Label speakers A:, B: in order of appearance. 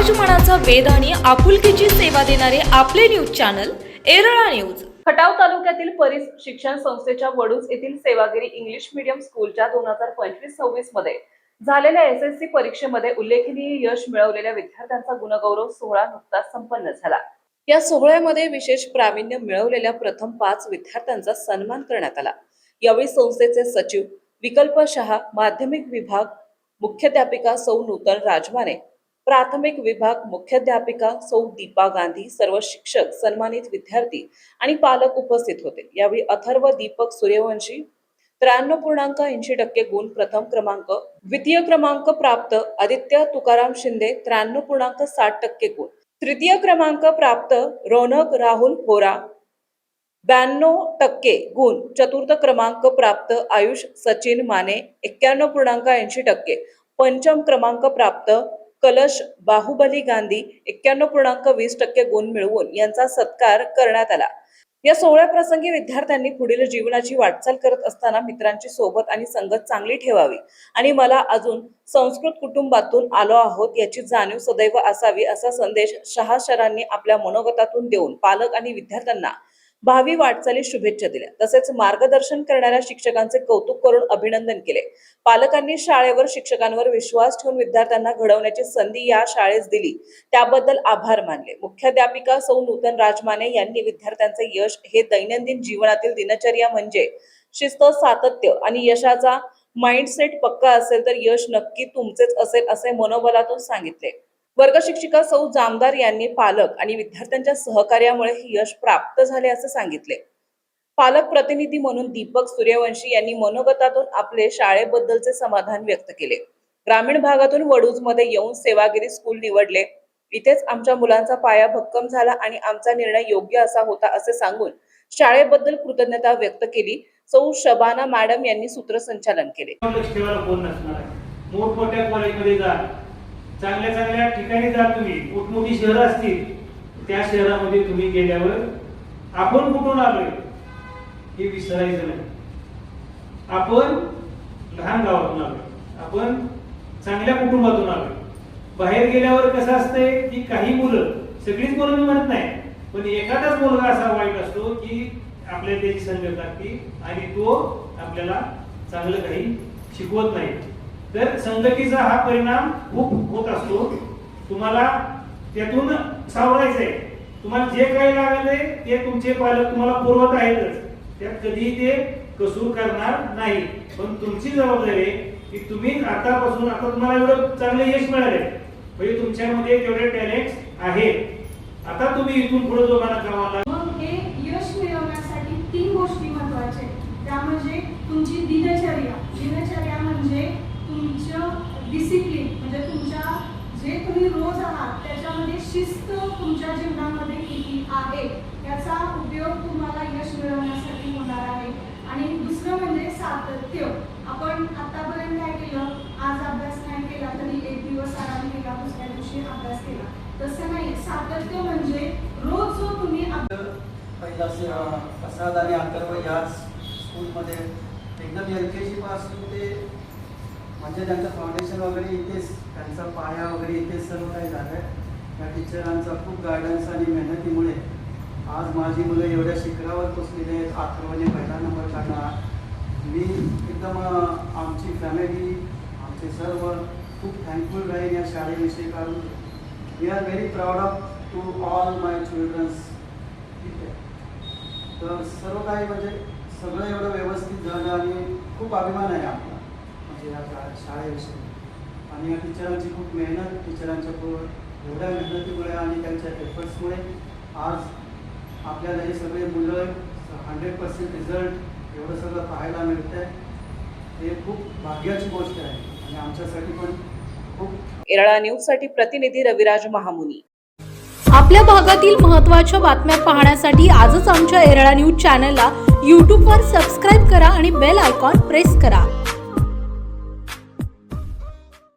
A: समाज मनाचा वेध आणि आपुलकीची सेवा देणारे आपले news channel Erala news.
B: Khatav तालुक्यातील परिस शिक्षण संस्थेच्या वडूज येथील सेवागिरी इंग्लिश मीडियम स्कूलच्या 2025-26 मध्ये झालेल्या एसएससी परीक्षेमध्ये उल्लेखनीय यश मिळवलेल्या विद्यार्थ्यांचा गुणगौरव सोहळा नुकताच संपन्न झाला। या सोहळ्यामध्ये विशेष प्रावीण्य मिळवलेल्या प्रथम 5 विद्यार्थ्यांचा सन्मान करण्यात आला। यावेळी संस्थेचे सचिव विकल्प शहा, माध्यमिक विभाग मुख्याध्यापिका सौ नूतन राजमाने, प्राथमिक विभाग मुख्याध्यापिका सौ दीपा गांधी, सर्व शिक्षक, सन्मानित विद्यार्थी आणि पालक उपस्थित होते। यावेळी अथर्व दीपक सूर्यवंशी 93.80% गुण प्रथम क्रमांक, द्वितीय क्रमांक प्राप्त आदित्य तुकाराम शिंदे 93.60% गुण, तृतीय क्रमांक प्राप्त रौनक राहुल होरा 92% गुण, चतुर्थ क्रमांक प्राप्त आयुष सचिन माने 91.80%, पंचम क्रमांक प्राप्त कलश बाहुबली गांधी 91.20% गुण मिळवून यांचा सत्कार करण्यात आला। या सोहळ्याप्रसंगी विद्यार्थ्यांनी पुढील जीवनाची वाटचाल करत असताना मित्रांची सोबत आणि संगत चांगली ठेवावी आणि मला अजून संस्कृत कुटुंबातून आलो आहोत याची जाणीव सदैव असावी असा संदेश शहा सरांनी आपल्या मनोगतातून देऊन पालक आणि विद्यार्थ्यांना भावी वाटचालीस शुभेच्छा दिल्या। तसेच मार्गदर्शन करणाऱ्या शिक्षकांचे कौतुक करून अभिनंदन केले। पालकांनी शाळेवर शिक्षकांवर विश्वास ठेवून विद्यार्थ्यांना घडवण्याची संधी या शाळेस दिली त्याबद्दल आभार मानले। मुख्याध्यापिका सौ नूतन राजमाने यांनी विद्यार्थ्यांचे यश हे दैनंदिन जीवनातील दिनचर्या म्हणजे शिस्त, सातत्य आणि यशाचा माइंडसेट पक्का असेल तर यश नक्की तुमचेच असेल असे मनोबलातून सांगितले। वर्ग शिक्षिका सौ जामदार यांनी पालक आणि विद्यार्थ्यांच्या सहकार्यामुळे हे यश प्राप्त झाले असे सांगितले। पालक प्रतिनिधी म्हणून दीपक सूर्यवंशी यांनी मनोगतातून आपले शाळेबद्दलचे समाधान व्यक्त केले। ग्रामीण भागातून वडूज मध्ये येऊन सेवागिरी स्कूल निवडले, इथेच आमच्या मुलांचा पाया भक्कम झाला आणि आमचा निर्णय योग्य असा होता असे सांगून शाळेबद्दल कृतज्ञता व्यक्त केली। सौ शबाना मॅडम यांनी सूत्रसंचालन केले।
C: चांगल्या ठिकाणी जा, तुम्ही मोठमोठी शहरं असतील त्या शहरामध्ये तुम्ही गेल्यावर आपण कुठून आलोय हे विसरायचं नाही। आपण लहान गावातून आलोय, आपण चांगल्या कुटुंबातून आलोय। बाहेर गेल्यावर कसं असतंय की काही मुलं, सगळीच मुलं मी म्हणत नाही, पण एखादाच मुलगा असा वाईट असतो की आपल्या त्याची संगत लागते आणि तो आपल्याला चांगलं काही शिकवत नाही। तर संगतीचा हा परिणाम खूप होत असतो। तुम्हाला त्यातून सावरायचंय। तुम्हाला जे काही लागले ते तुमचे पालक तुम्हाला पुरवत आहेतच, त्यात कधी ते कसूर करणार नाही। पण तुमची जबाबदारी आहे की तुम्ही आतापासून, आता तुम्हाला एवढं चांगलं यश मिळाले म्हणजे तुमच्यामध्ये तेवढे टॅलेंट्स आहेत, आता तुम्ही इथून पुढे जोमाना कामाला।
D: मग हे यश मिळवण्यासाठी 3 गोष्टी महत्त्वाच्या आहेत। त्या म्हणजे तुमची दिनचर्या म्हणजे तुमचं डिसिप्लिन, म्हणजे तुमच्या जे तुम्ही रोज आहात त्याच्यामध्ये शिस्त तुमच्या जीवनामध्ये किती आहे याचा उपयोग तुम्हाला यश मिळवण्यासाठी होणार आहे। आणि दुसरं म्हणजे सातत्य। आपण आतापर्यंत काय केलं, आज अभ्यास नाही केला तरी एक दिवस आराम केला, दुसऱ्या दिवशी अभ्यास केला, तसं नाही। सातत्य म्हणजे रोज जो तुम्ही
E: पहिला प्रसाद आणि अथर्व याच स्कूलमध्ये एकदम LKG पासून ते म्हणजे त्यांचं फाउंडेशन वगैरे इथेच, त्यांचा पाया वगैरे इथेच सर्व काही झालं आहे। त्या टीचरांचा खूप गायडन्स आणि मेहनतीमुळे आज माझी मुलं एवढ्या शिखरावर पोचलेले आहेत। अथर्वने पहिला नंबर काढला। मी एकदम आमची फॅमिली, आमचे सर्व खूप थँकफुल राहील या शाळेविषयी, कारण we are very proud of to all my childrens. ठीक आहे, तर सर्व काही म्हणजे सगळं एवढं व्यवस्थित झालं आणि खूप अभिमान आहे आपला या शाळेविषयी। आणि या टीचरांची खूप मेहनत, टीचरांच्या एवढ्या मेहनतीमुळे आणि त्यांच्या एफर्ट्समुळे आज आपल्याला हे सगळे मुलं 100% रिझल्ट एवढं सगळं पाहायला मिळतं आहे। हे खूप भाग्याची गोष्ट आहे आणि आमच्यासाठी पण खूप।
B: एरळा न्यूज साठी प्रतिनिधी रविराज महामुनी।
A: आपल्या भागातील महत्त्वाच्या बातम्या पाहण्यासाठी आजच आमच्या एरळा न्यूज चॅनलला YouTube वर सबस्क्राईब करा आणि बेल आयकॉन प्रेस करा।